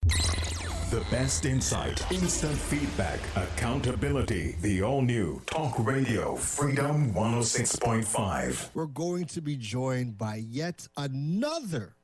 The best insight, instant feedback, accountability. The all-new Talk Radio Freedom 106.5. We're going to be joined by yet another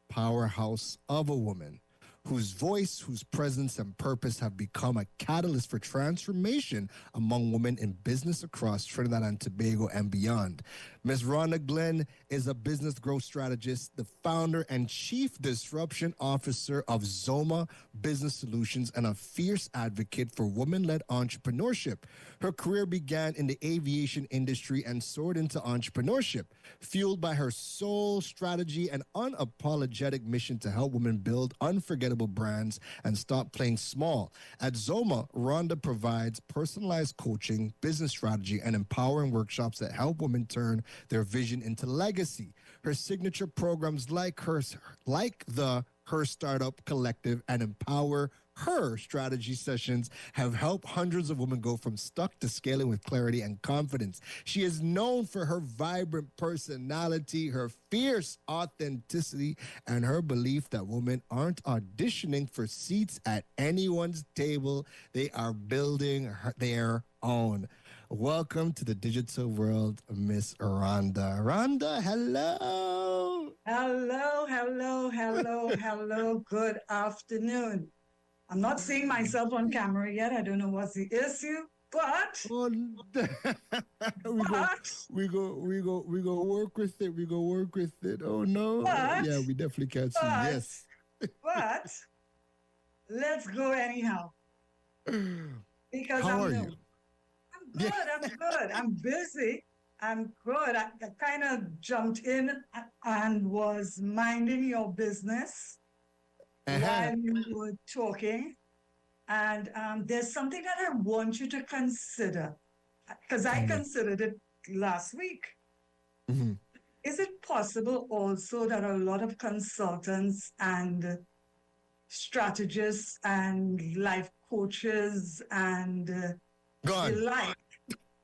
powerhouse of a woman whose voice, whose presence and purpose have become a catalyst for transformation among women in business across Trinidad and Tobago and beyond. Ms. Rhonda Glynn is a business growth strategist, the founder and chief disruption officer of Zoma Business Solutions, and a fierce advocate for women-led entrepreneurship. Her career began in the aviation industry and soared into entrepreneurship, fueled by her soul strategy and unapologetic mission to help women build unforgettable brands and stop playing small. At Zoma, Rhonda provides personalized coaching, business strategy, and empowering workshops that help women turn their vision into legacy. Her signature programs like the Her Startup Collective and Empower Her strategy sessions have helped hundreds of women go from stuck to scaling with clarity and confidence. She is known for her vibrant personality, her fierce authenticity, and her belief that women aren't auditioning for seats at anyone's table. They are building their own. Welcome to the digital world, Miss Rhonda. Rhonda, hello. Hello. Good afternoon. I'm not seeing myself on camera yet. I don't know what's the issue, but we go work with it. We go work with it. Oh no. Yeah, we definitely can't see. Yes. But let's go anyhow. Because How are you? I'm good. I'm busy. I'm good. I kind of jumped in and was minding your business while you were talking. And there's something that I want you to consider, because I considered it last week. Mm-hmm. Is it possible also that a lot of consultants and strategists and life coaches and the like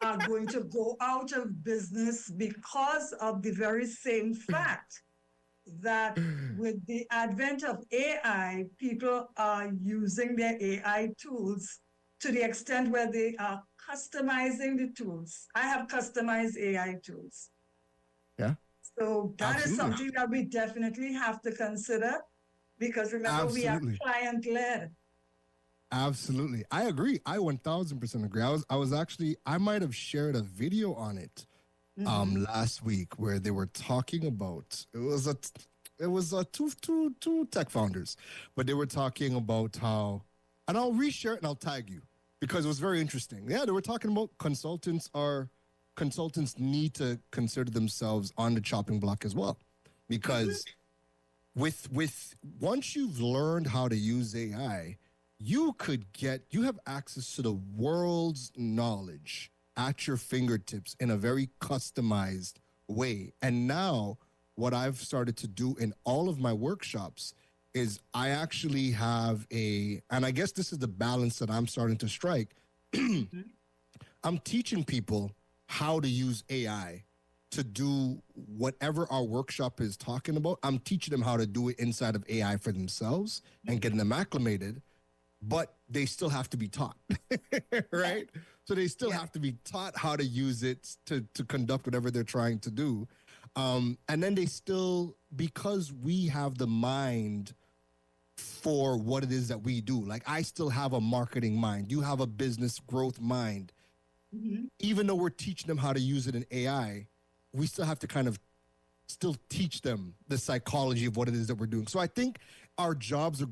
are going to go out of business because of the very same fact that with the advent of AI, people are using their AI tools to the extent where they are customizing the tools. I have customized AI tools. Yeah. So that is something that we definitely have to consider, because remember, we are client-led. Absolutely. I agree. I 1000% agree. I might have shared a video on it last week where they were talking about, it was two tech founders, but they were talking about how, and I'll reshare it and I'll tag you because it was very interesting. Yeah, they were talking about consultants need to consider themselves on the chopping block as well, because with once you've learned how to use AI, you have access to the world's knowledge at your fingertips in a very customized way. And now what I've started to do in all of my workshops is I actually have and I guess this is the balance that I'm starting to strike. I'm teaching people how to use AI to do whatever our workshop is talking about. I'm teaching them how to do it inside of AI for themselves and getting them acclimated. But they still have to be taught, right? So they still have to be taught how to use it to conduct whatever they're trying to do. And then they still, because we have the mind for what it is that we do, like I still have a marketing mind. You have a business growth mind. Mm-hmm. Even though we're teaching them how to use it in AI, we still have to kind of still teach them the psychology of what it is that we're doing. So I think our jobs are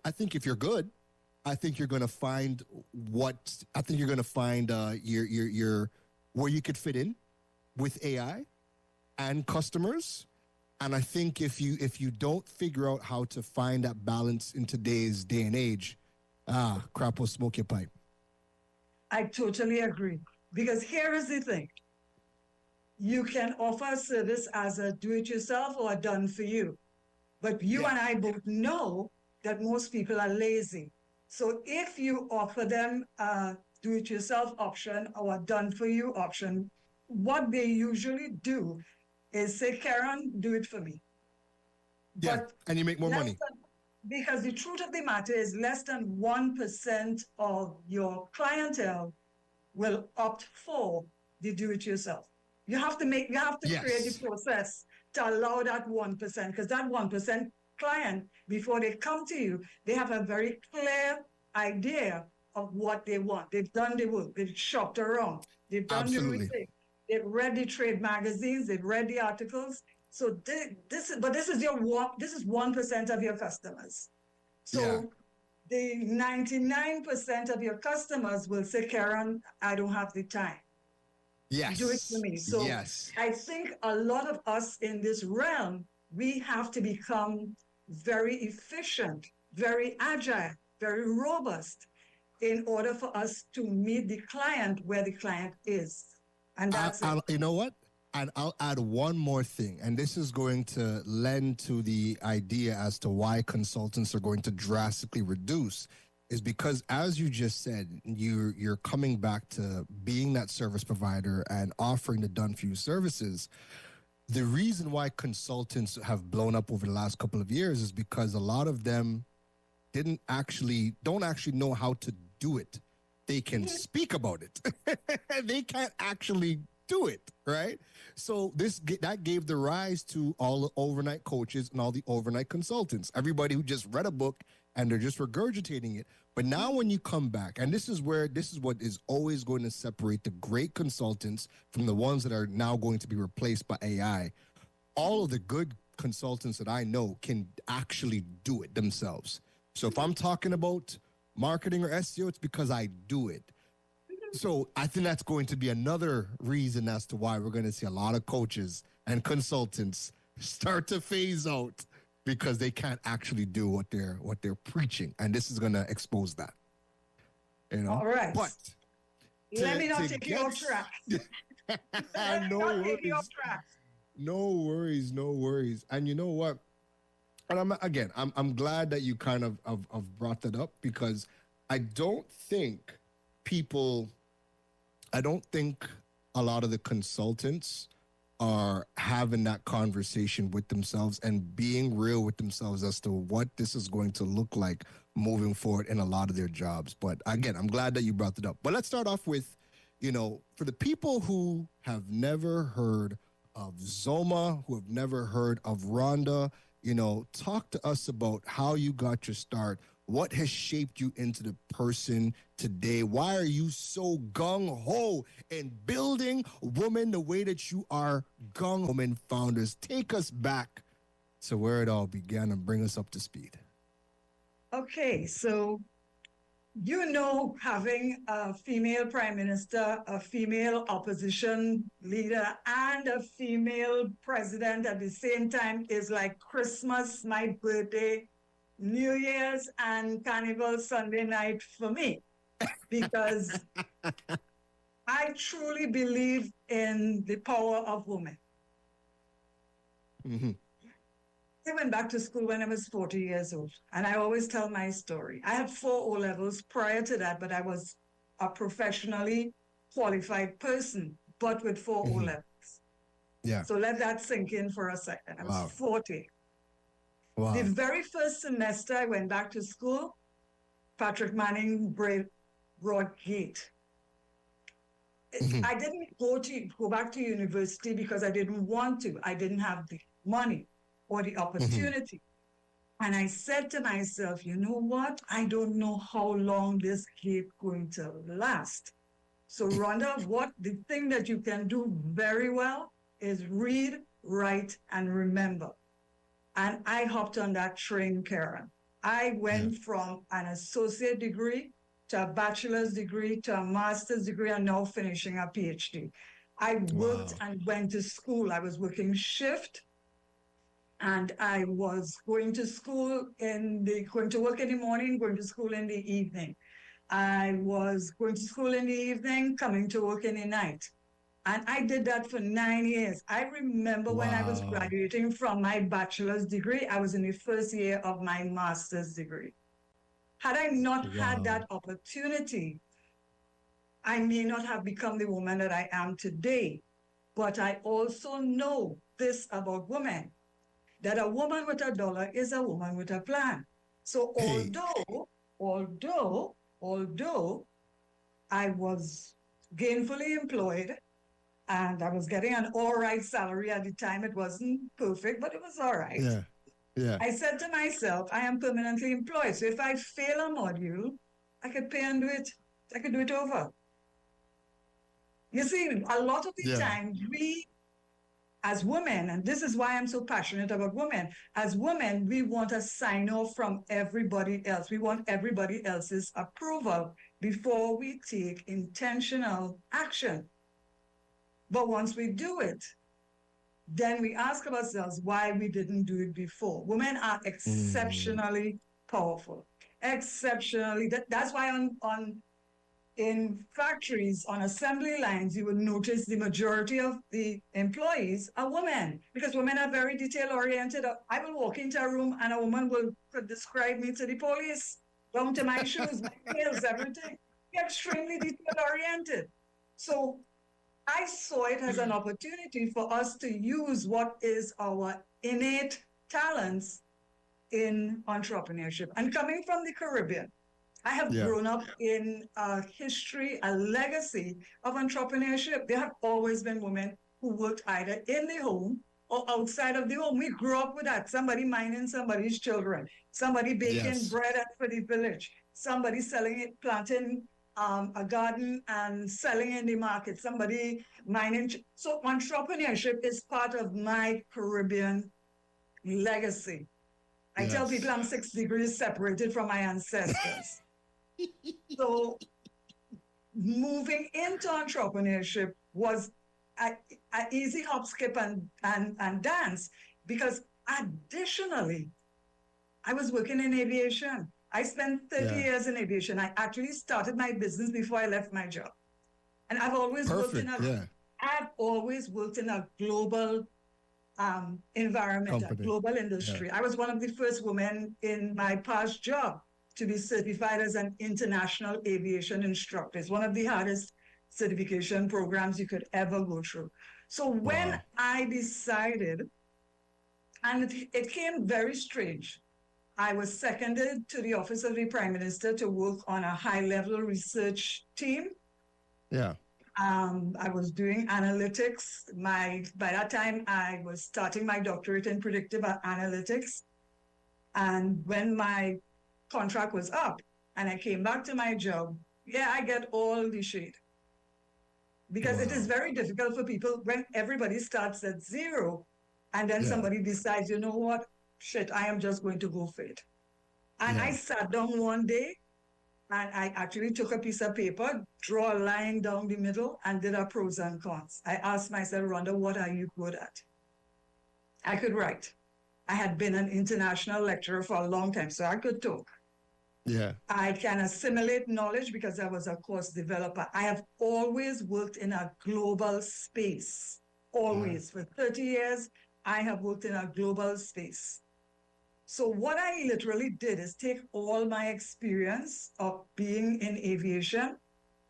I think if you're good, I think you're going to find your where you could fit in with AI and customers. And I think if you don't figure out how to find that balance in today's day and age, crap will smoke your pipe. I totally agree. Because here is the thing. You can offer a service as a do-it-yourself or a done-for-you. But you and I both know that most people are lazy. So if you offer them a do-it-yourself option or a done-for-you option, what they usually do is say, Keron, do it for me. Yeah, and you make more money. because the truth of the matter is less than 1% of your clientele will opt for the do-it-yourself. You have to create the process to allow that 1%, because that 1% client, before they come to you, they have a very clear idea of what they want. They've done the work, they've shopped around, they've done the research, they've read the trade magazines, they've read the articles. So this is 1% of your customers. So the 99% of your customers will say, Keron, I don't have the time. Yes. Do it for me. So I think a lot of us in this realm, we have to become very efficient, very agile, very robust in order for us to meet the client where the client is. And that's it. You know what? And I'll add one more thing, and this is going to lend to the idea as to why consultants are going to drastically reduce, is because, as you just said, you're coming back to being that service provider and offering the done-for-you services. The reason why consultants have blown up over the last couple of years is because a lot of them don't actually know how to do it. They can speak about it. They can't actually do it, right? So that gave the rise to all the overnight coaches and all the overnight consultants, everybody who just read a book and they're just regurgitating it. But now when you come back, and this is what is always going to separate the great consultants from the ones that are now going to be replaced by AI, all of the good consultants that I know can actually do it themselves. So if I'm talking about marketing or SEO, it's because I do it. So I think that's going to be another reason as to why we're going to see a lot of coaches and consultants start to phase out, because they can't actually do what they're preaching, and this is going to expose that. You know. All right. But let me not take you off track. No worries. And you know what? And I'm glad that you kind of brought that up, because I don't think a lot of the consultants are having that conversation with themselves and being real with themselves as to what this is going to look like moving forward in a lot of their jobs. But again, I'm glad that you brought it up. But let's start off with, for the people who have never heard of Zoma, who have never heard of Rhonda, talk to us about how you got your start. What has shaped you into the person today? Why are you so gung-ho in building women the way that you are gung-ho women founders? Take us back to where it all began and bring us up to speed. Okay, so having a female prime minister, a female opposition leader, and a female president at the same time is like Christmas, my birthday, New Year's, and Carnival Sunday night for me, because I truly believe in the power of women. Mm-hmm. I went back to school when I was 40 years old, and I always tell my story. I had 4 O-levels prior to that, but I was a professionally qualified person, but with 4 Mm-hmm. O-levels. Yeah. So let that sink in for a second. I was 40. Wow. The very first semester I went back to school, Patrick Manning brought gate. Mm-hmm. I didn't go back to university because I didn't want to. I didn't have the money or the opportunity. Mm-hmm. And I said to myself, you know what? I don't know how long this gate going to last. So Rhonda, the thing that you can do very well is read, write, and remember. And I hopped on that train, Keron. I went from an associate degree to a bachelor's degree to a master's degree, and now finishing a PhD. I worked and went to school. I was working shift, and I was going to school going to work in the morning, going to school in the evening. I was going to school in the evening, coming to work in the night. And I did that for 9 years. I remember when I was graduating from my bachelor's degree, I was in the first year of my master's degree. Had I not had that opportunity, I may not have become the woman that I am today. But I also know this about women, that a woman with $1 is a woman with a plan. So Hey. although I was gainfully employed and I was getting an all right salary at the time, it wasn't perfect, but it was all right. Yeah. Yeah. I said to myself, I am permanently employed. So if I fail a module, I could pay and do it. I could do it over. You see, a lot of the Yeah. time, we as women, and this is why I'm so passionate about women, as women, we want a sign off from everybody else. We want everybody else's approval before we take intentional action. But once we do it, then we ask ourselves why we didn't do it before. Women are exceptionally powerful, exceptionally. That's why in factories, on assembly lines, you will notice the majority of the employees are women because women are very detail oriented. I will walk into a room and a woman could describe me to the police, down to my shoes, my nails, everything. They're extremely detail oriented. So I saw it as an opportunity for us to use what is our innate talents in entrepreneurship. And coming from the Caribbean, I have grown up in a history, a legacy of entrepreneurship. There have always been women who worked either in the home or outside of the home. We grew up with that. Somebody minding somebody's children, somebody baking bread for the village, somebody selling it, planting a garden and selling in the market, somebody minding. So entrepreneurship is part of my Caribbean legacy. I tell people I'm 6 degrees separated from my ancestors. So moving into entrepreneurship was an easy hop, skip, and dance because additionally, I was working in aviation. I spent 30 years in aviation. I actually started my business before I left my job. And I've always worked in a global environment, a global industry. I was one of the first women in my past job to be certified as an international aviation instructor. It's one of the hardest certification programs you could ever go through. So when I decided, and it came very strange, I was seconded to the Office of the Prime Minister to work on a high-level research team. Yeah. I was doing analytics. By that time, I was starting my doctorate in predictive analytics. And when my contract was up and I came back to my job, I get all the shade. Because it is very difficult for people when everybody starts at zero and then somebody decides, you know what, shit, I am just going to go for it. And I sat down one day and I actually took a piece of paper, draw a line down the middle, and did a pros and cons. I asked myself, Rhonda, what are you good at? I could write. I had been an international lecturer for a long time, so I could talk. Yeah. I can assimilate knowledge because I was a course developer. I have always worked in a global space. Always. For 30 years, I have worked in a global space. So what I literally did is take all my experience of being in aviation,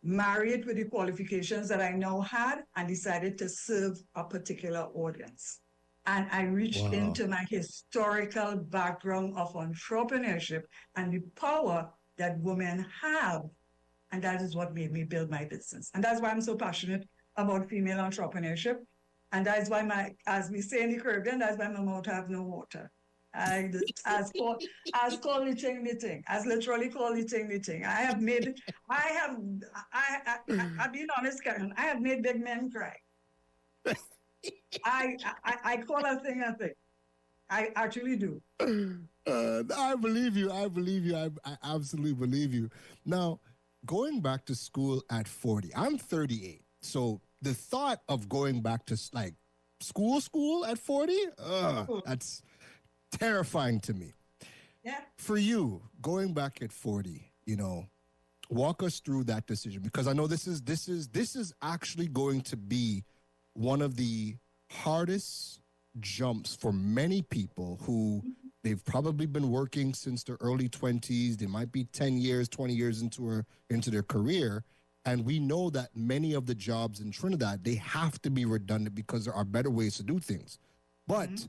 marry it with the qualifications that I now had, and decided to serve a particular audience. And I reached into my historical background of entrepreneurship and the power that women have. And that is what made me build my business. And that's why I'm so passionate about female entrepreneurship. And that's why as we say in the Caribbean, that's why my mouth have no water. As knitting, as literally called knitting. I'll be honest, Keron, I have made big men cry. I call a thing a thing. I actually do. I believe you. I absolutely believe you. Now, going back to school at 40, I'm 38. So the thought of going back to like school at 40, that's terrifying to me. Yeah. For you, going back at 40, walk us through that decision, because I know this is actually going to be one of the hardest jumps for many people who they've probably been working since their early 20s. They might be 10 years, 20 years into their career. And we know that many of the jobs in Trinidad, they have to be redundant because there are better ways to do things. But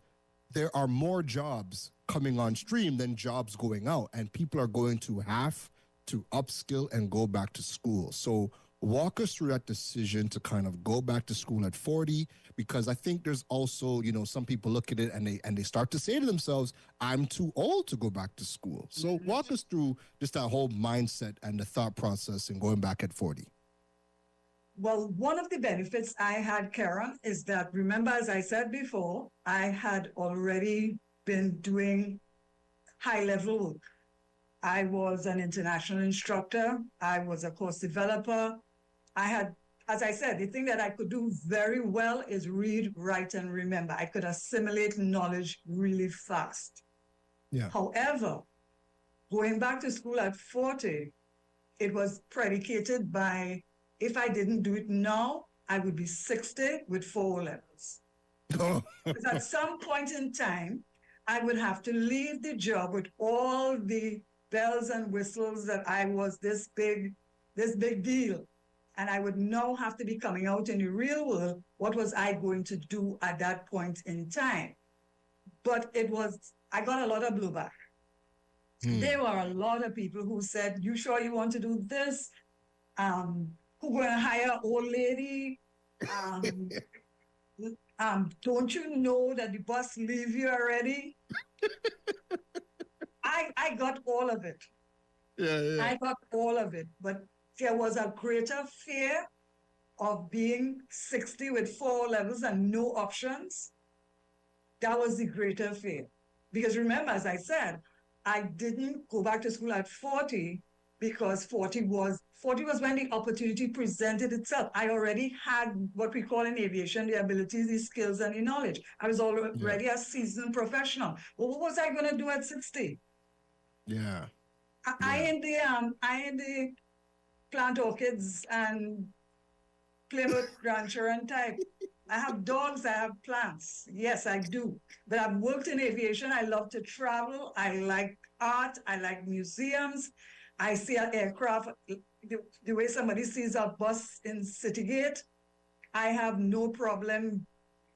there are more jobs coming on stream than jobs going out, and people are going to have to upskill and go back to school. So walk us through that decision to kind of go back to school at 40, because I think there's also, some people look at it and they start to say to themselves, I'm too old to go back to school. So walk us through just that whole mindset and the thought process in going back at 40. Well, one of the benefits I had, Keron, is that, remember, as I said before, I had already been doing high-level work. I was an international instructor. I was a course developer. I had, as I said, the thing that I could do very well is read, write, and remember. I could assimilate knowledge really fast. Yeah. However, going back to school at 40, it was predicated by, if I didn't do it now, I would be 60 with 4 levels. Because at some point in time, I would have to leave the job with all the bells and whistles that I was this big deal. And I would now have to be coming out in the real world. What was I going to do at that point in time? But I got a lot of blowback. There were a lot of people who said, you sure you want to do this? Who going to hire an old lady? Don't you know that the bus leave you already? I got all of it. Yeah. I got all of it. But there was a greater fear of being 60 with 4 levels and no options. That was the greater fear. Because remember, as I said, I didn't go back to school at 40 because 40 was when the opportunity presented itself. I already had what we call in aviation, the abilities, the skills, and the knowledge. I was already a seasoned professional. Well, what was I going to do at 60? Yeah. I in the plant orchids and play with grandchildren type. I have dogs, I have plants. Yes, I do. But I've worked in aviation. I love to travel. I like art. I like museums. I see an aircraft, the way somebody sees a bus in Citygate. I have no problem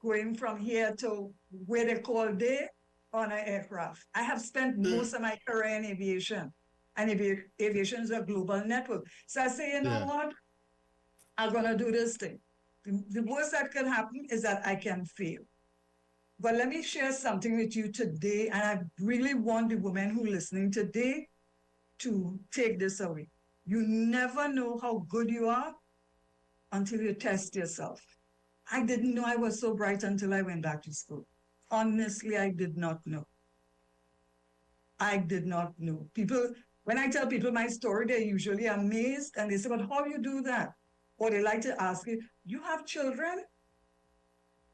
going from here to where they call day on an aircraft. I have spent most of my career in aviation, and aviation is a global network. So I say, you know what? I'm going to do this thing. The worst that can happen is that I can fail. But let me share something with you today, and I really want the women who are listening today to take this away. You never know how good you are until you test yourself. I didn't know I was so bright until I went back to school. Honestly, I did not know. I did not know. When I tell people my story, they're usually amazed, and they say, but how do you do that? Or they like to ask you, you have children?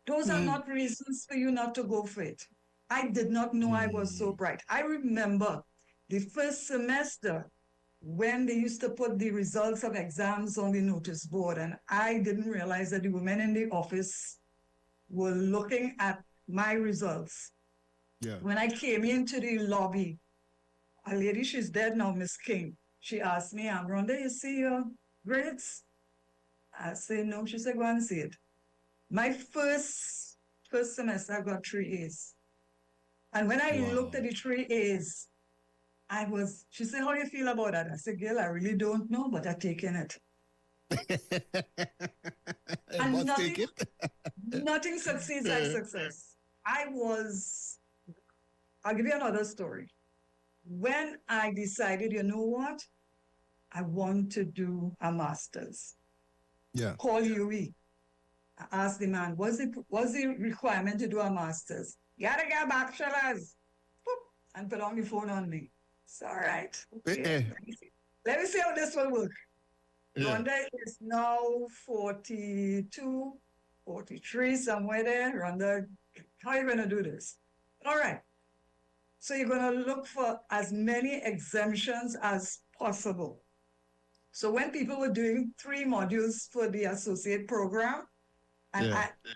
Those are not reasons for you not to go for it. I did not know I was so bright. I remember the first semester when they used to put the results of exams on the notice board, and I didn't realize that the women in the office were looking at my results. Yeah. When I came into the lobby, a lady, she's dead now, Miss King, she asked me, Rhonda, you see your grades? I said, no. She said, go and see it. My first semester, I got 3 A's. And when I looked at the 3 A's, she said, how do you feel about that? I said, girl, I really don't know, but I'm taking it. And nothing succeeds like success. I'll give you another story. When I decided, you know what? I want to do a master's. Yeah. Call UE. I asked the man, what's the requirement to do a master's? You gotta get a bachelor's. Boop, and put on the phone on me. It's all right. Okay. Let me see how this will work. Yeah. Rhonda is now 42, 43, somewhere there. Rhonda, how are you going to do this? All right. So you're going to look for as many exemptions as possible. So when people were doing 3 modules for the associate program, and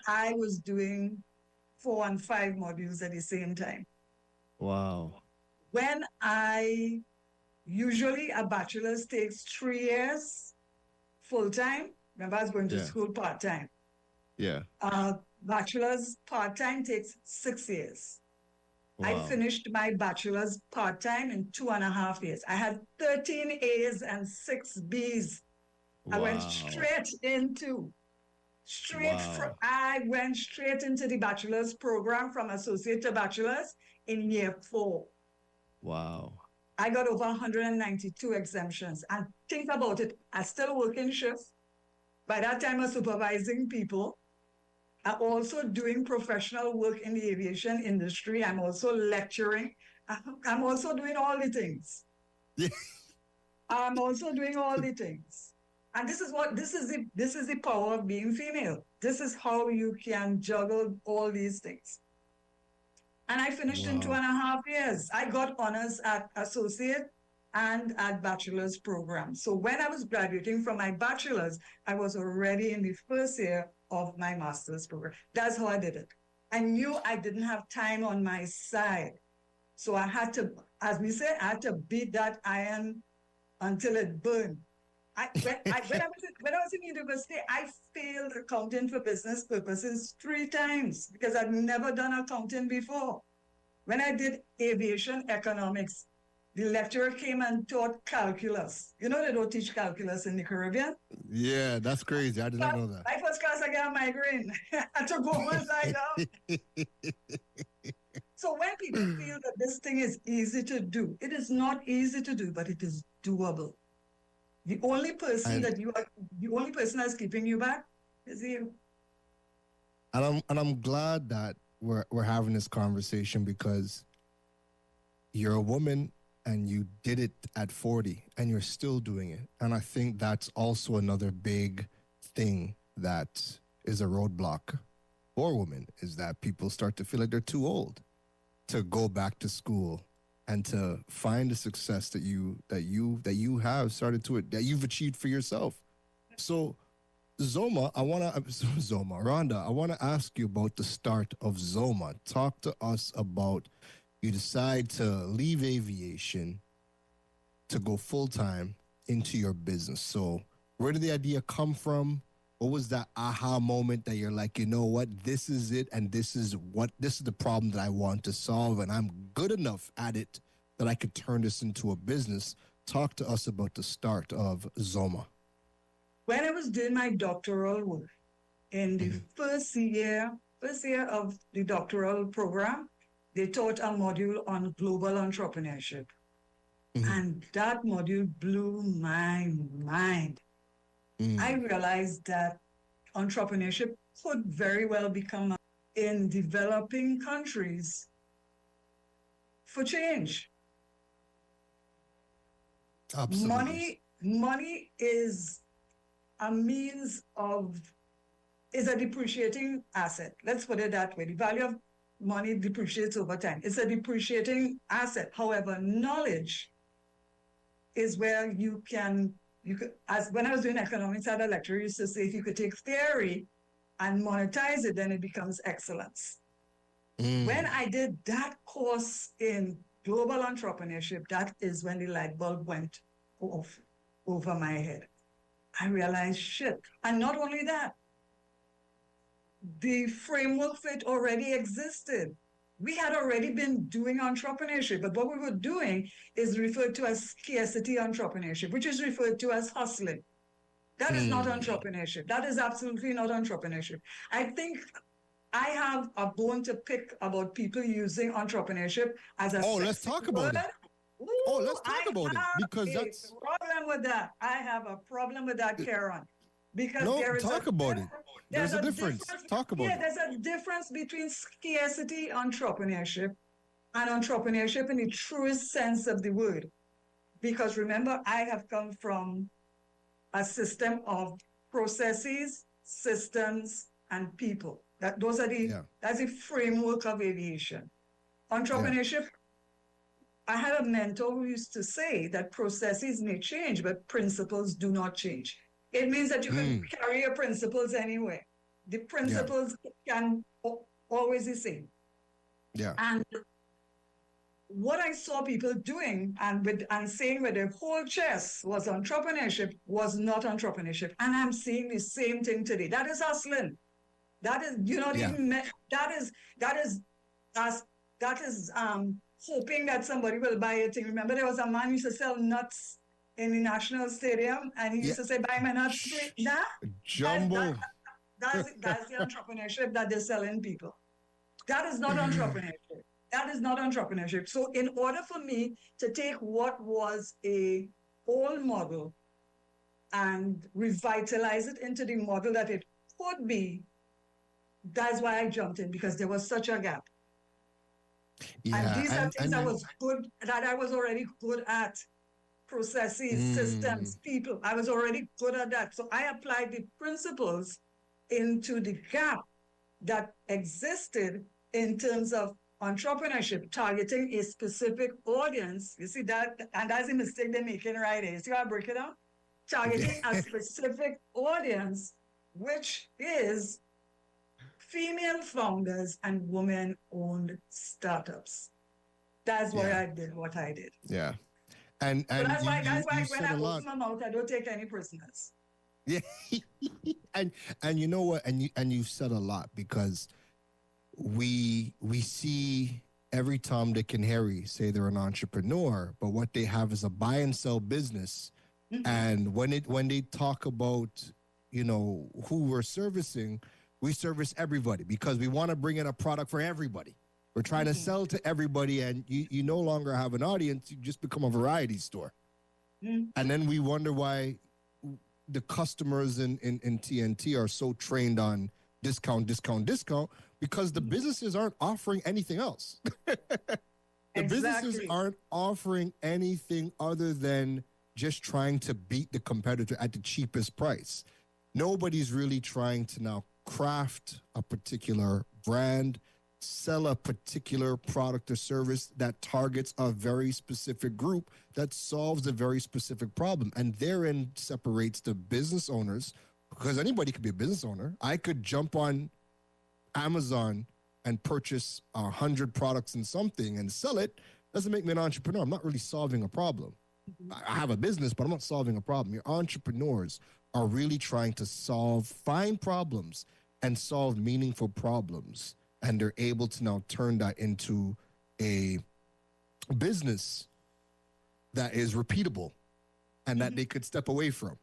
I was doing 4 and 5 modules at the same time. Wow. When usually a bachelor's takes 3 years full-time. Remember, I was going to school part-time. Yeah. Bachelor's part-time takes 6 years. Wow. I finished my bachelor's part-time in 2.5 years. I had 13 A's and 6 B's. I went I went straight into the bachelor's program from associate to bachelor's in year 4. Wow. I got over 192 exemptions. And think about it, I still work in shifts. By that time, I'm supervising people. I'm also doing professional work in the aviation industry. I'm also lecturing. I'm also doing all the things. I'm also doing all the things. And this is the power of being female. This is how you can juggle all these things. And I finished in 2.5 years. I got honors at associate and at bachelor's program. So when I was graduating from my bachelor's, I was already in the first year of my master's program. That's how I did it. I knew I didn't have time on my side. So I had to, as we say, I had to beat that iron until it burned. When I was in university, I failed accounting for business purposes 3 times because I'd never done accounting before. When I did aviation economics, the lecturer came and taught calculus. You know they don't teach calculus in the Caribbean? Yeah, that's crazy. I did not know that. My first class, I got a migraine. I took over and lie down. So when people feel that this thing is easy to do, it is not easy to do, but it is doable. The only person that's keeping you back is you. And I'm glad that we're having this conversation because you're a woman and you did it at 40 and you're still doing it. And I think that's also another big thing that is a roadblock for women, is that people start to feel like they're too old to go back to school and to find the success that you have started to that you've achieved for yourself. So Rhonda, I want to ask you about the start of Zoma. Talk to us about, you decide to leave aviation to go full-time into your business. So where did the idea come from? What was that aha moment that you're like, you know what, this is it, and this is the problem that I want to solve, and I'm good enough at it that I could turn this into a business? Talk to us about the start of Zoma. When I was doing my doctoral work in the first year of the doctoral program, they taught a module on global entrepreneurship. And that module blew my mind. I realized that entrepreneurship could very well become in developing countries for change. Absolutely. Money is a depreciating asset. Let's put it that way. The value of money depreciates over time. It's a depreciating asset. However, knowledge is where you could, as when I was doing economics, I had a lecturer used to say, if you could take theory and monetize it, then it becomes excellence. When I did that course in global entrepreneurship, that is when the light bulb went off over my head. I realized, shit. And not only that, the framework for it already existed. We had already been doing entrepreneurship, but what we were doing is referred to as scarcity entrepreneurship, which is referred to as hustling. That is not entrepreneurship. That is absolutely not entrepreneurship. I think I have a bone to pick about people using entrepreneurship as a let's talk about it. Let's talk about it, because that's problem with that. I have a problem with that, Keron. Because talk about it. There's a difference. Talk about it. Yeah, there's a difference between scarcity entrepreneurship and entrepreneurship in the truest sense of the word. Because remember, I have come from a system of processes, systems, and people. That's the framework of aviation. Entrepreneurship, I had a mentor who used to say that processes may change, but principles do not change. It means that you can carry your principles anyway. The principles can always be the same. Yeah. And what I saw people doing and saying with their whole chest was entrepreneurship was not entrepreneurship. And I'm seeing the same thing today. That is hustling. That is, that is as that is hoping that somebody will buy a thing. Remember, there was a man who used to sell nuts in the National Stadium, and he used to say, "Buy my nuts straight." Nah, Jumbo. that's the entrepreneurship that they're selling people. That is not entrepreneurship. That is not entrepreneurship. So in order for me to take what was a old model and revitalize it into the model that it could be, that's why I jumped in, because there was such a gap. Yeah, and these are things that I was already good at. Processes, systems, people. I was already good at that. So I applied the principles into the gap that existed in terms of entrepreneurship, targeting a specific audience. You see that, and that's a mistake they're making right here. You see how I break it down? Targeting a specific audience, which is female founders and women-owned startups. That's why I did what I did. Yeah. And so that's why when I open my mouth, I don't take any prisoners. Yeah. and you know what? And you've said a lot, because we see every Tom, Dick, and Harry say they're an entrepreneur, but what they have is a buy and sell business. Mm-hmm. And when they talk about, you know, who we're servicing, we service everybody because we want to bring in a product for everybody. We're trying to sell to everybody, and you no longer have an audience. You just become a variety store. Mm-hmm. And then we wonder why the customers in TNT are so trained on discount, because the businesses aren't offering anything else. The businesses aren't offering anything other than just trying to beat the competitor at the cheapest price. Nobody's really trying to now craft a particular brand, sell a particular product or service that targets a very specific group that solves a very specific problem. And therein separates the business owners, because anybody could be a business owner. I could jump on Amazon and purchase 100 products in something and sell it. Doesn't make me an entrepreneur. I'm not really solving a problem. I have a business, but I'm not solving a problem. Your entrepreneurs are really trying to find problems and solve meaningful problems. And they're able to now turn that into a business that is repeatable and that they could step away from.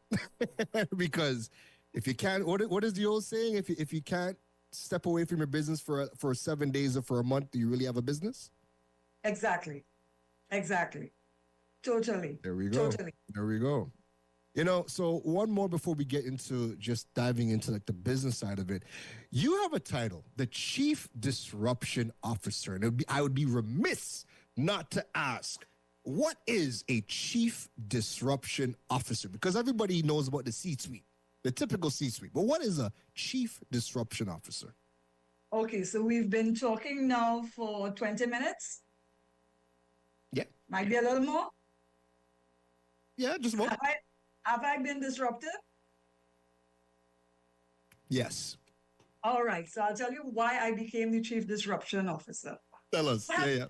Because if you can't, what is the old saying? If you can't step away from your business for 7 days or for a month, do you really have a business? Exactly. Totally. There we go. You know, so one more before we get into just diving into like the business side of it. You have a title, the Chief Disruption Officer. And I would be remiss not to ask, what is a Chief Disruption Officer? Because everybody knows about the C-suite, the typical C-suite. But what is a Chief Disruption Officer? Okay, so we've been talking now for 20 minutes. Yeah. Might be a little more. Yeah, just more. Have I been disruptive? Yes. All right. So I'll tell you why I became the Chief Disruption Officer. Tell us. I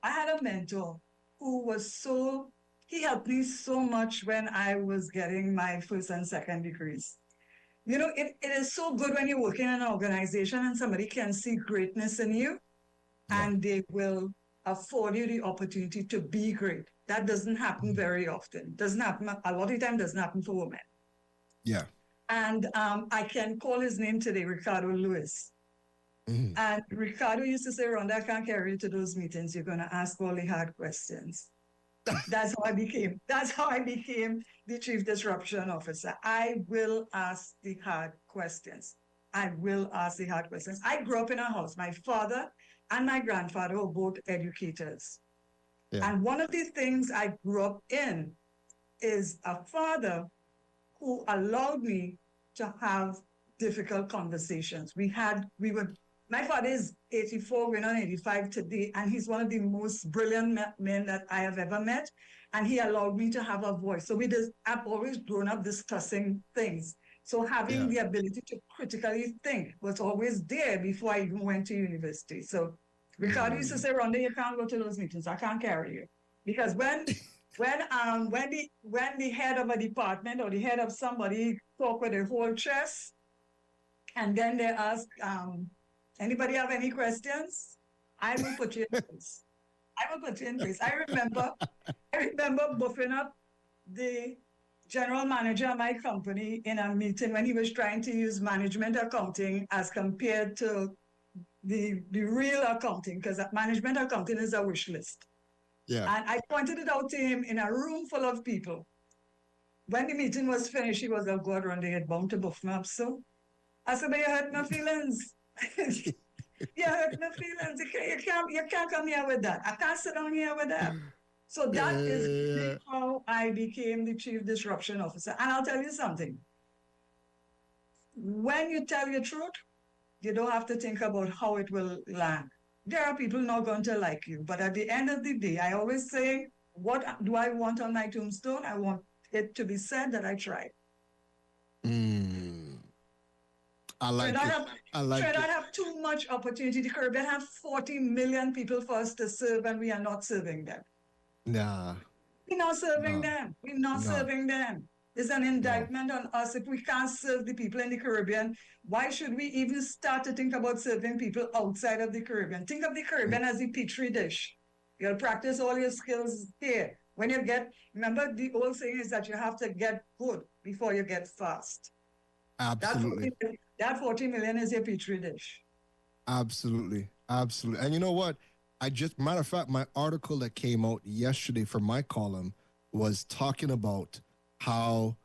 had a mentor who he helped me so much when I was getting my first and second degrees. You know, it is so good when you work in an organization and somebody can see greatness in you and they will afford you the opportunity to be great. That doesn't happen very often. Doesn't happen a lot of the time. Doesn't happen for women. Yeah. And I can call his name today, Ricardo Lewis. Mm-hmm. And Ricardo used to say, "Rhonda, I can't carry you to those meetings. You're going to ask all the hard questions." That's how I became the Chief Disruption Officer. I will ask the hard questions. I grew up in a house. My father and my grandfather were both educators. Yeah. And one of the things I grew up in is a father who allowed me to have difficult conversations. My father is 84, we're on 85 today, and he's one of the most brilliant men that I have ever met. And he allowed me to have a voice. So I've always grown up discussing things. So having the ability to critically think was always there before I even went to university. So Ricardo used to say, "Rhonda, you can't go to those meetings. I can't carry you." Because when the head of a department or the head of somebody talk with their whole chest, and then they ask, "Anybody have any questions?" I will put you in place. I will put you in place. I remember buffing up the general manager of my company in a meeting when he was trying to use management accounting as compared to the real accounting, because management accounting is a wish list. Yeah. And I pointed it out to him in a room full of people. When the meeting was finished, he was like, God, Rhonda, you're bound to buff me up, so. I said, but you hurt my feelings. You hurt my feelings. You can't come here with that. I can't sit down here with that. So that is how I became the Chief Disruption Officer. And I'll tell you something. When you tell your truth, you don't have to think about how it will land. There are people not going to like you. But at the end of the day, I always say, what do I want on my tombstone? I want it to be said that I tried. I like it. Trinidad have too much opportunity. The Caribbean have 40 million people for us to serve, and we are not serving them. Nah. We're not serving them. We're not serving them. It's an indictment on us. If we can't serve the people in the Caribbean, why should we even start to think about serving people outside of the Caribbean? Think of the Caribbean as a petri dish. You'll practice all your skills here. When you remember the old saying is that you have to get good before you get fast. Absolutely. That 40 million is a petri dish. Absolutely. Absolutely. And you know what? Matter of fact, my article that came out yesterday for my column was talking about how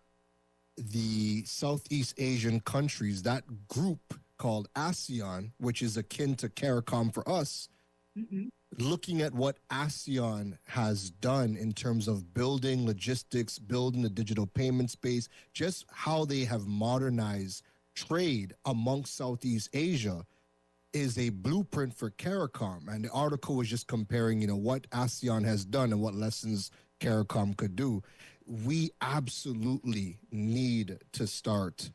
the Southeast Asian countries, that group called ASEAN, which is akin to CARICOM for us, looking at what ASEAN has done in terms of building logistics, building the digital payment space, just how they have modernized trade amongst Southeast Asia is a blueprint for CARICOM. And the article was just comparing, what ASEAN has done and what lessons CARICOM could do. We absolutely need to start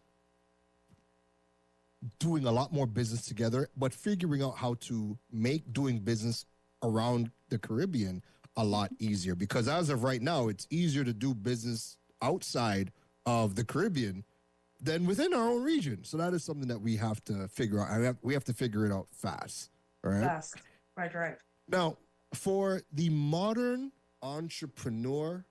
doing a lot more business together, but figuring out how to make doing business around the Caribbean a lot easier. Because as of right now, it's easier to do business outside of the Caribbean than within our own region. So that is something that we have to figure out. We have to figure it out fast. Right? Fast. Right. Now, for the modern entrepreneur,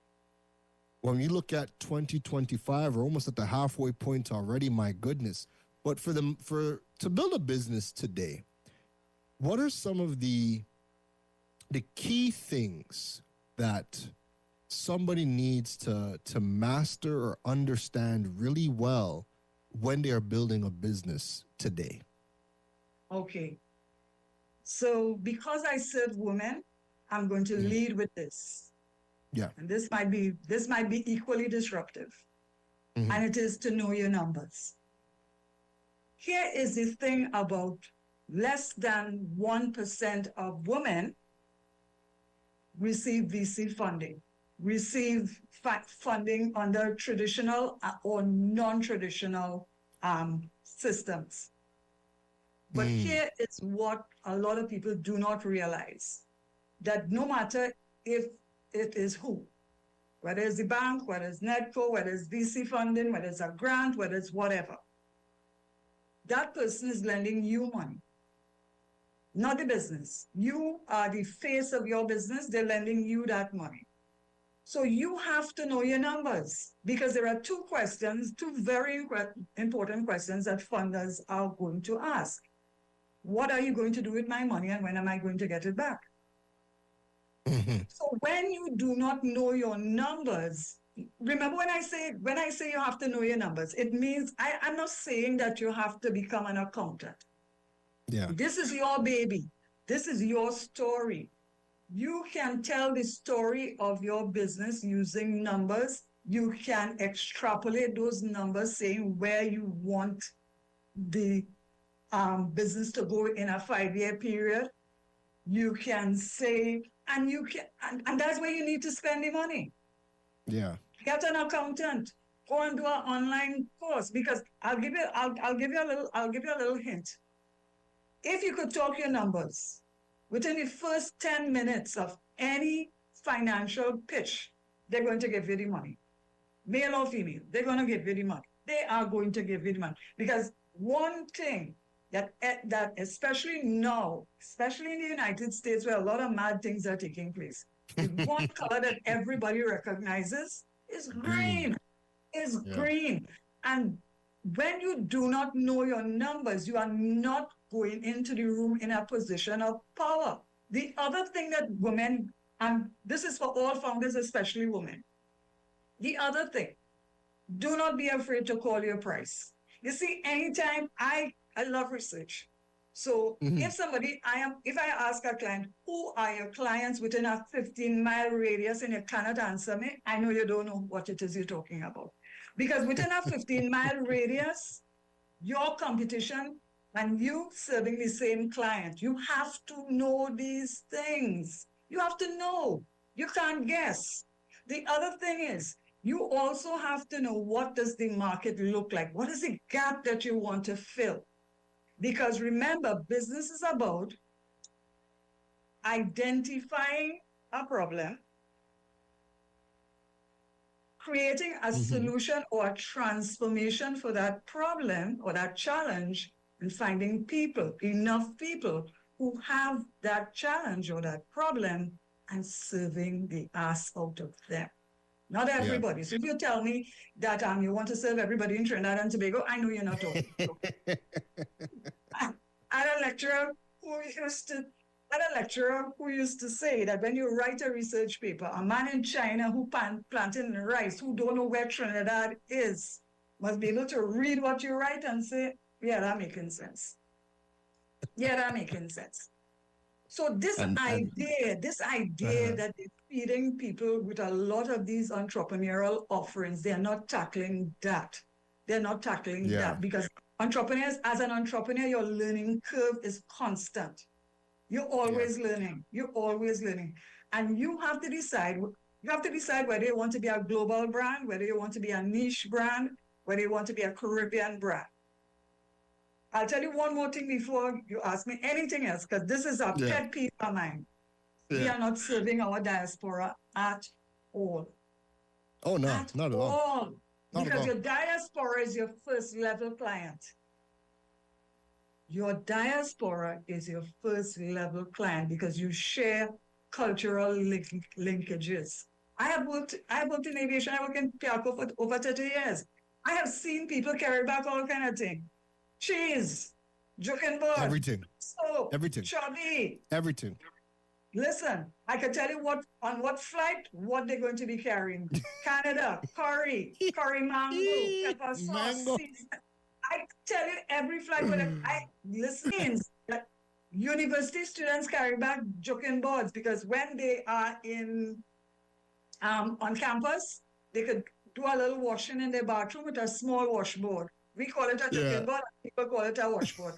when you look at 2025, we're almost at the halfway point already, my goodness. But to build a business today, what are some of the key things that somebody needs to master or understand really well when they are building a business today? Okay. So because I serve women, I'm going to lead with this. Yeah. And this might be equally disruptive. And it is to know your numbers. Here is the thing about less than 1% of women receive VC funding, receive funding under traditional or non-traditional systems. But here is what a lot of people do not realize, that no matter if it is who, whether it's the bank, whether it's NEDCO, whether it's VC funding, whether it's a grant, whether it's whatever, that person is lending you money, not the business. You are the face of your business. They're lending you that money. So you have to know your numbers, because there are two very important questions that funders are going to ask. What are you going to do with my money, and when am I going to get it back? So when you do not know your numbers, remember when I say you have to know your numbers, it means I'm not saying that you have to become an accountant. Yeah. This is your baby. This is your story. You can tell the story of your business using numbers. You can extrapolate those numbers, saying where you want the business to go in a 5-year period. You can say, and that's where you need to spend the money. Yeah. Get an accountant. Go and do an online course, because I'll give you a little hint. If you could talk your numbers within the first 10 minutes of any financial pitch, they're going to give you the money. Male or female, they're going to give you the money. They are going to give you the money. Because one thing that especially now, especially in the United States where a lot of mad things are taking place, the one color that everybody recognizes is green. Is green. And when you do not know your numbers, you are not going into the room in a position of power. The other thing that women, and this is for all founders, especially women, the other thing, do not be afraid to call your price. You see, anytime I love research. So if I ask a client, who are your clients within a 15-mile radius and you cannot answer me, I know you don't know what it is you're talking about. Because within a 15-mile radius, your competition and you serving the same client, you have to know these things. You have to know. You can't guess. The other thing is, you also have to know what does the market look like? What is the gap that you want to fill? Because remember, business is about identifying a problem, creating a solution or a transformation for that problem or that challenge, and finding enough people who have that challenge or that problem and serving the ass out of them. Not everybody. So if you tell me that you want to serve everybody in Trinidad and Tobago, I know you're not talking. I had a lecturer who used to say that when you write a research paper, a man in China who planting rice, who don't know where Trinidad is, must be able to read what you write and say, yeah, that making sense. Yeah, that making sense. So this idea that they're feeding people with a lot of these entrepreneurial offerings, they're not tackling that. They're not tackling that because as an entrepreneur, your learning curve is constant. You're always learning. You're always learning. And you have to decide whether you want to be a global brand, whether you want to be a niche brand, whether you want to be a Caribbean brand. I'll tell you one more thing before you ask me anything else, because this is a pet peeve of mine. Yeah. We are not serving our diaspora at all. Oh, no, not at all. Because your diaspora is your first level client. Your diaspora is your first level client because you share cultural linkages. I have worked in aviation. I worked in Piaco for over 30 years. I have seen people carry back all kind of things. Cheese, joking board, everything, soap, everything, chubby, everything. Listen, I can tell you on what flight, what they're going to be carrying. Canada, curry mango, pepper sauce. Mango. I tell you every flight when I listen that university students carry back joking boards because when they are on campus, they could do a little washing in their bathroom with a small washboard. We call it a joking board, people call it a washboard.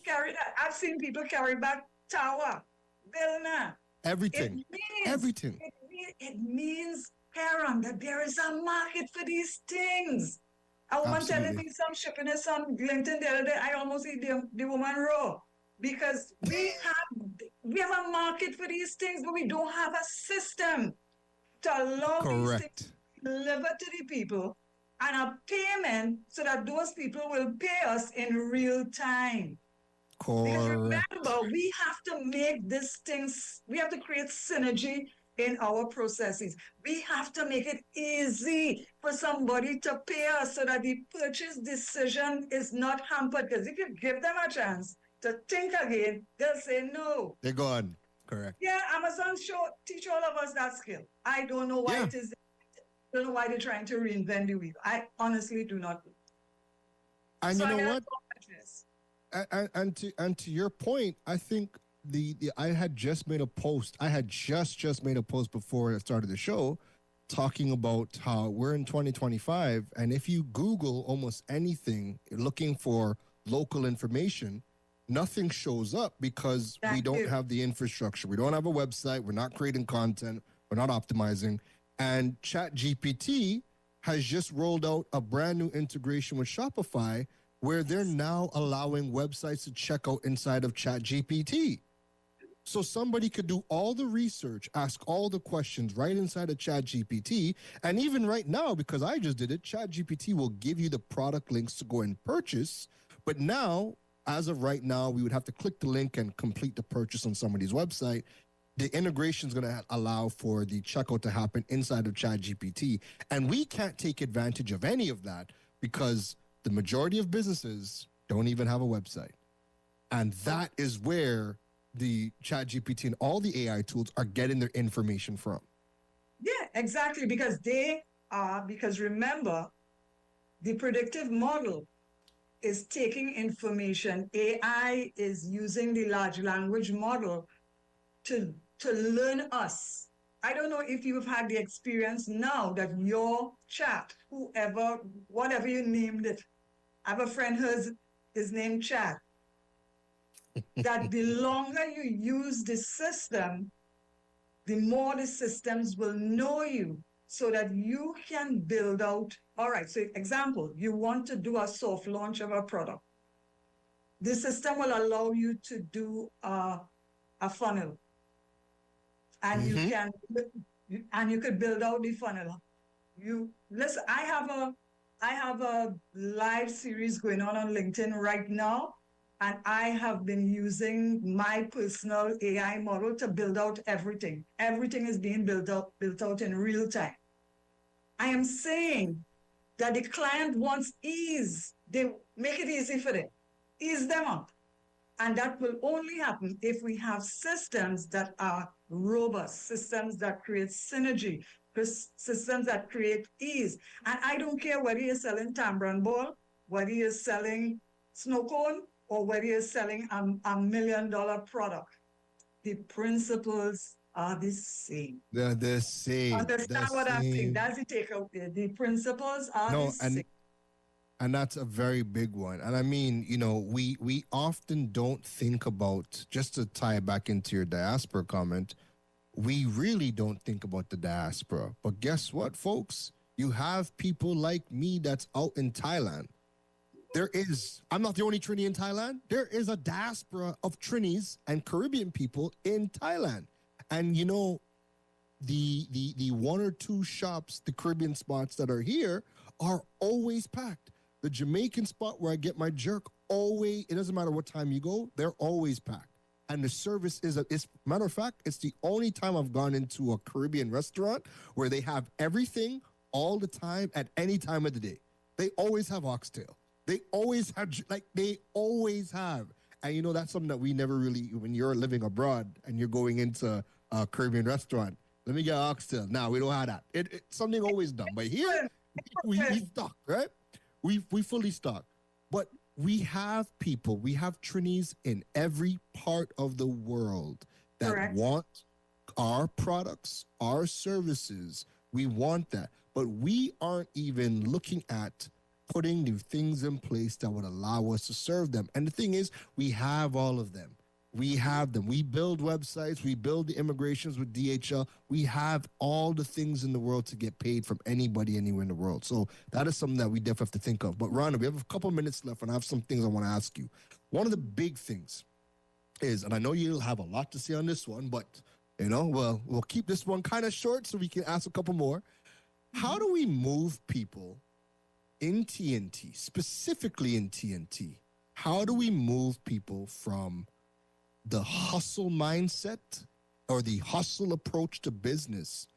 Carry that. I've seen people carry back tower, Vilna. Everything. Everything. It means, Keron, that there is a market for these things. A woman telling me some shipping is on LinkedIn the other day, I almost eat the woman raw. Because we have a market for these things, but we don't have a system to allow these things to be delivered to the people and a payment so that those people will pay us in real time. Because remember, we have to make these things, we have to create synergy in our processes. We have to make it easy for somebody to pay us so that the purchase decision is not hampered. Because if you give them a chance to think again, they'll say no. They're gone. Correct. Yeah, Amazon teach all of us that skill. I don't know why it is. I don't know why they're trying to reinvent the wheel. I honestly do not. And so you know what? And to your point, I think I had just made a post. I had just made a post before I started the show talking about how we're in 2025. And if you Google almost anything looking for local information, nothing shows up because we don't have the infrastructure. We don't have a website. We're not creating content. We're not optimizing. And ChatGPT has just rolled out a brand new integration with Shopify where they're now allowing websites to check out inside of ChatGPT. So somebody could do all the research, ask all the questions right inside of ChatGPT. And even right now, because I just did it, ChatGPT will give you the product links to go and purchase. But now as of right now, we would have to click the link and complete the purchase on somebody's website. The integration is going to allow for the checkout to happen inside of ChatGPT. And we can't take advantage of any of that because the majority of businesses don't even have a website. And that is where the ChatGPT and all the AI tools are getting their information from. Yeah, exactly. Because remember, the predictive model is taking information. AI is using the large language model to learn us. I don't know if you've had the experience now that your chat, whoever, whatever you named it, I have a friend who's his name Chat, that the longer you use the system, the more the systems will know you so that you can build out. All right, so example, you want to do a soft launch of a product. The system will allow you to do a funnel. And you could build out the funnel. Listen, I have a live series going on LinkedIn right now, and I have been using my personal AI model to build out everything. Everything is being built out in real time. I am saying that the client wants ease. They make it easy for them. Ease them up. And that will only happen if we have systems that are robust, systems that create synergy, systems that create ease. And I don't care whether you're selling Tambran Ball, whether you're selling snow cone, or whether you're selling a $1 million product. The principles are the same. They're the same. Understand what I'm saying? That's the takeaway. The principles are the same. And that's a very big one. And I mean, we often don't think about, just to tie it back into your diaspora comment, we really don't think about the diaspora. But guess what, folks? You have people like me that's out in Thailand. I'm not the only Trini in Thailand. There is a diaspora of Trinis and Caribbean people in Thailand. And the one or two shops, the Caribbean spots that are here are always packed. The Jamaican spot where I get my jerk, always, it doesn't matter what time you go, they're always packed. And the service matter of fact, it's the only time I've gone into a Caribbean restaurant where they have everything all the time at any time of the day. They always have oxtail. They always have. And that's something that we never really, when you're living abroad and you're going into a Caribbean restaurant, let me get oxtail. Now, we don't have that. It's something always done. But here, we stock, right? We fully stock. But we have people, we have Trinis in every part of the world that want our products, our services. We want that. But we aren't even looking at putting the things in place that would allow us to serve them. And the thing is, we have all of them. We have them. We build websites. We build the immigrations with DHL. We have all the things in the world to get paid from anybody anywhere in the world. So that is something that we definitely have to think of. But Rhonda, we have a couple minutes left, and I have some things I want to ask you. One of the big things is, and I know you'll have a lot to say on this one, but, we'll keep this one kind of short so we can ask a couple more. How do we move people in TNT, specifically in TNT? How do we move people from the hustle mindset or the hustle approach to business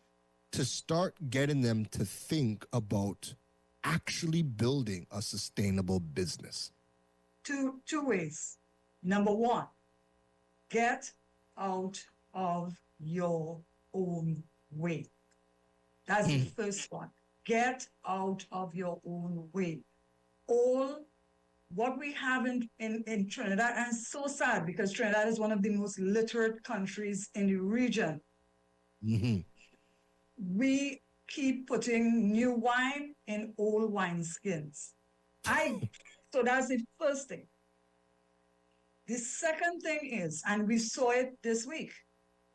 to start getting them to think about actually building a sustainable business? Two ways. Number one, get out of your own way. That's the first one. Get out of your own way. All what we have in Trinidad, and it's so sad because Trinidad is one of the most literate countries in the region. Mm-hmm. We keep putting new wine in old wineskins. So that's the first thing. The second thing is, and we saw it this week,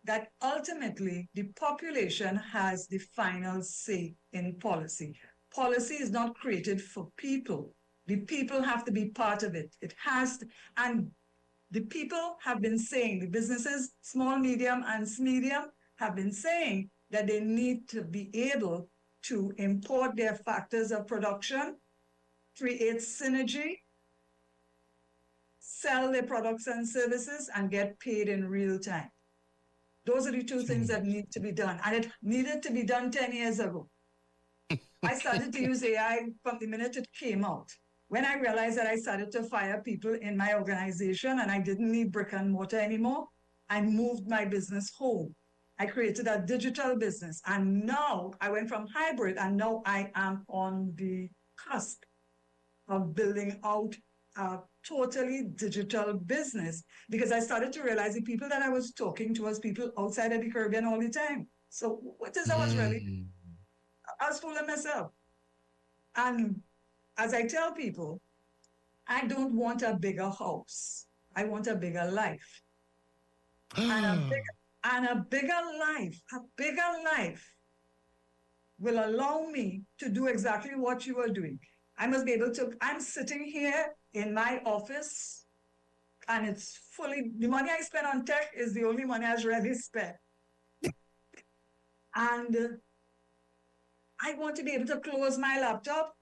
that ultimately the population has the final say in policy. Policy is not created for people. The people have to be part of it. It has to, and the people have been saying, the businesses, small, medium, and medium, have been saying that they need to be able to import their factors of production, create synergy, sell their products and services, and get paid in real time. Those are the two things that need to be done. And it needed to be done 10 years ago. I started to use AI from the minute it came out. When I realized that I started to fire people in my organization and I didn't need brick and mortar anymore, I moved my business home. I created a digital business. And now I went from hybrid, and now I am on the cusp of building out a totally digital business, because I started to realize the people that I was talking to was people outside of the Caribbean all the time. So what is I was really, I was fooling myself. And as I tell people, I don't want a bigger house. I want a bigger life. And a bigger life will allow me to do exactly what you are doing. I must be able to, I'm sitting here in my office, and it's fully, the money I spend on tech is the only money I've really spent. And I want to be able to close my laptop,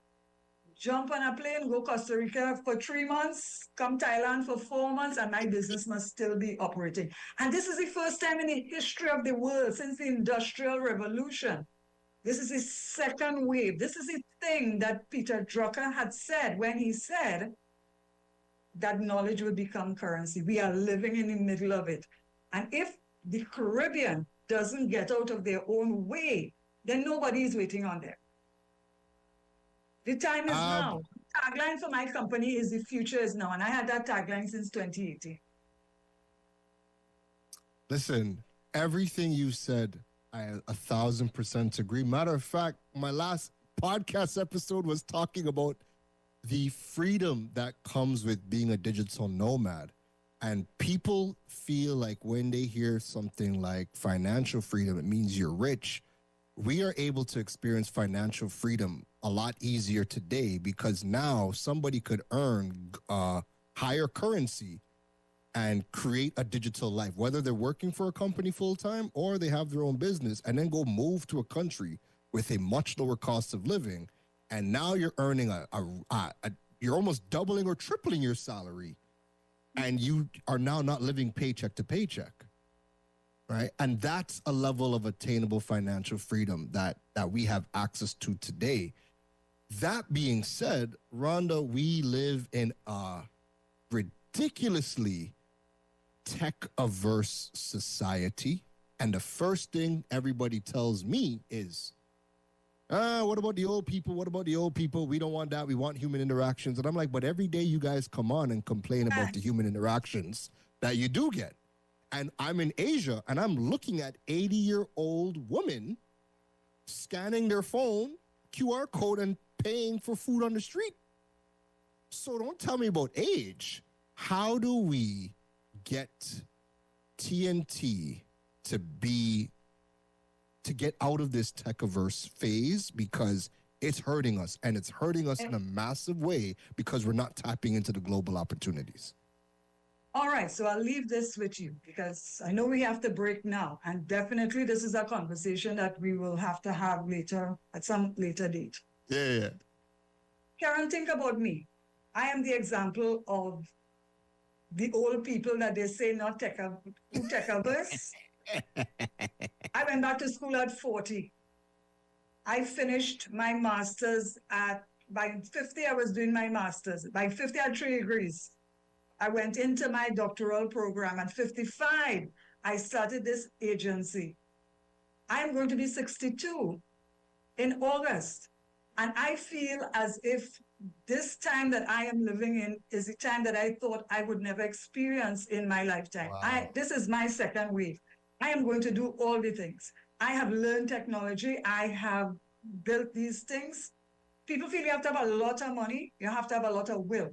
jump on a plane, go Costa Rica for 3 months, come Thailand for 4 months, and my business must still be operating. And this is the first time in the history of the world since the Industrial Revolution. This is the second wave. This is the thing that Peter Drucker had said when he said that knowledge will become currency. We are living in the middle of it. And if the Caribbean doesn't get out of their own way, then nobody is waiting on them. The time is now. The tagline for my company is "The future is now." And I had that tagline since 2018. Listen, everything you said, I 1,000% agree. Matter of fact, my last podcast episode was talking about the freedom that comes with being a digital nomad. And people feel like when they hear something like financial freedom, it means you're rich. We are able to experience financial freedom a lot easier today, because now somebody could earn higher currency and create a digital life, whether they're working for a company full time or they have their own business, and then go move to a country with a much lower cost of living. And now you're earning you're almost doubling or tripling your salary, and you are now not living paycheck to paycheck. Right. And that's a level of attainable financial freedom that we have access to today. That being said, Rhonda, we live in a ridiculously tech-averse society. And the first thing everybody tells me is, what about the old people? What about the old people? We don't want that. We want human interactions. And I'm like, but every day you guys come on and complain about the human interactions that you do get. And I'm in Asia, and I'm looking at 80-year-old women scanning their phone, QR code, and paying for food on the street. So don't tell me about age. How do we get TNT to get out of this tech-averse phase? Because it's hurting us, and it's hurting us in a massive way because we're not tapping into the global opportunities. All right, so I'll leave this with you because I know we have to break now. And definitely this is a conversation that we will have to have later at some later date. Yeah. Keron, think about me. I am the example of the old people that they say not tech-averse. I went back to school at 40. I finished my master's by 50, I was doing my master's. By 50, I had 3 degrees. I went into my doctoral program. At 55, I started this agency. I'm going to be 62 in August. And I feel as if this time that I am living in is the time that I thought I would never experience in my lifetime. Wow. This is my second wave. I am going to do all the things. I have learned technology. I have built these things. People feel you have to have a lot of money. You have to have a lot of will.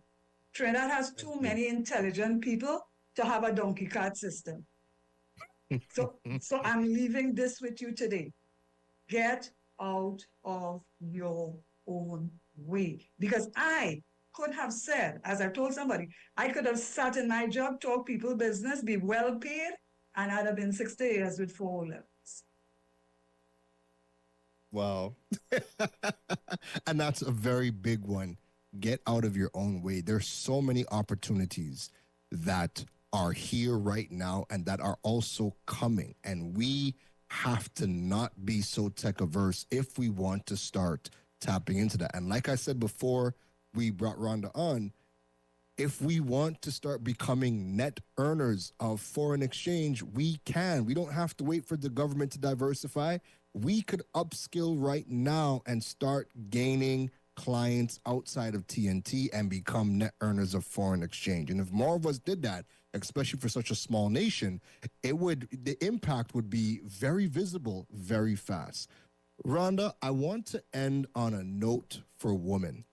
Trinidad has too many intelligent people to have a donkey cart system. So I'm leaving this with you today. Get out of your own way. Because I could have said, as I told somebody, I could have sat in my job, talk people business, be well paid, and I'd have been 60 years with 4 levels. Wow. And that's a very big one. Get out of your own way. There's so many opportunities that are here right now and that are also coming. And we have to not be so tech averse if we want to start tapping into that. And like I said before we brought Rhonda on, if we want to start becoming net earners of foreign exchange, we can. We don't have to wait for the government to diversify. We could upskill right now and start gaining clients outside of TNT and become net earners of foreign exchange. And if more of us did that, especially for such a small nation, the impact would be very visible very fast. Rhonda, I want to end on a note for women.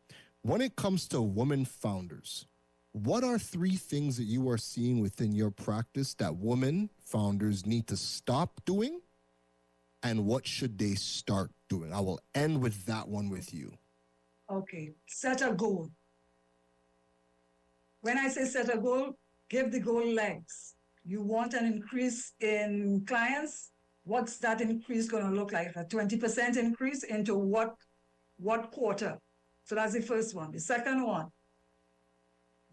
When it comes to women founders, what are 3 things that you are seeing within your practice that women founders need to stop doing? And what should they start doing? I will end with that one with you. Okay, set a goal. When I say set a goal, give the goal legs. You want an increase in clients? What's that increase going to look like? A 20% increase into what quarter? So that's the first one. The second one,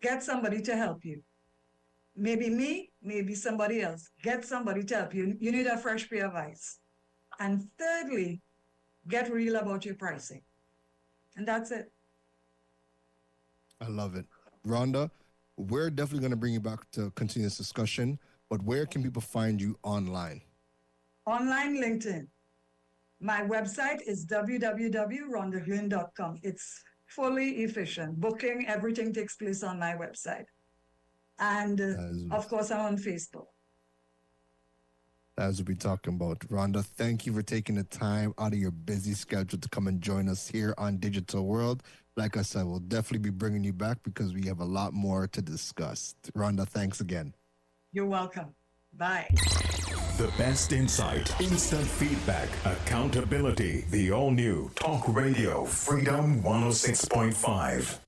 get somebody to help you. Maybe me, maybe somebody else. Get somebody to help you. You need a fresh pair of eyes. And thirdly, get real about your pricing. And that's it. I love it. Rhonda, we're definitely going to bring you back to continue this discussion, but where can people find you online? Online, LinkedIn. My website is www.rhondaglynn.com. It's fully efficient. Booking, everything takes place on my website. And of course, I'm on Facebook. As we'll be talking about. Rhonda, thank you for taking the time out of your busy schedule to come and join us here on Digital World. Like I said, we'll definitely be bringing you back because we have a lot more to discuss. Rhonda, thanks again. You're welcome. Bye. The best insight, instant feedback, accountability. The all-new Talk Radio Freedom 106.5.